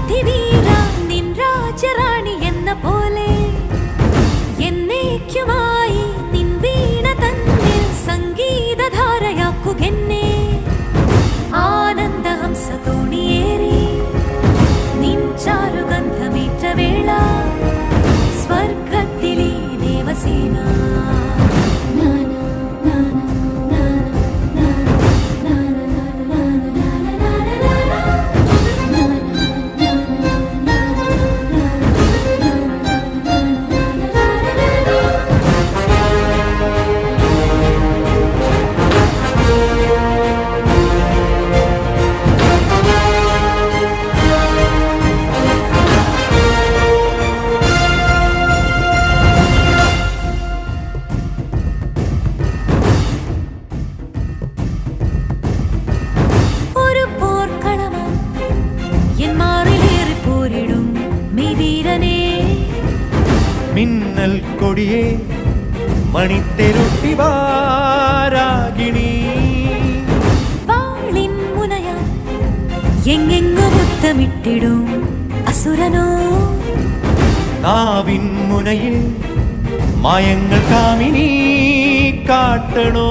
അതിവീര നിൻ രാജറാണി എന്ന പോലെ എന്നേക്കുമായി നിൻ വീണ തന്നിൽ സംഗീതധാരയാക്കുകെന്നെ ആനന്ദഹംസ തോണിയേറി നിൻ ചാരുഗന്ധമേറ്റ വേള സ്വർഗത്തിലെ ദേവസേന മിന്നൽ കൊടിയേ മണിത്തെരുട്ടി വാരാഗിണി വാളിൻ മുനയാ എങ്ങെങ്ങു മുത്തമിട്ടിടും അസുരനോ നാവിൻ മുനയിൽ മായങ്ങൾ കാമിനി കാട്ടണോ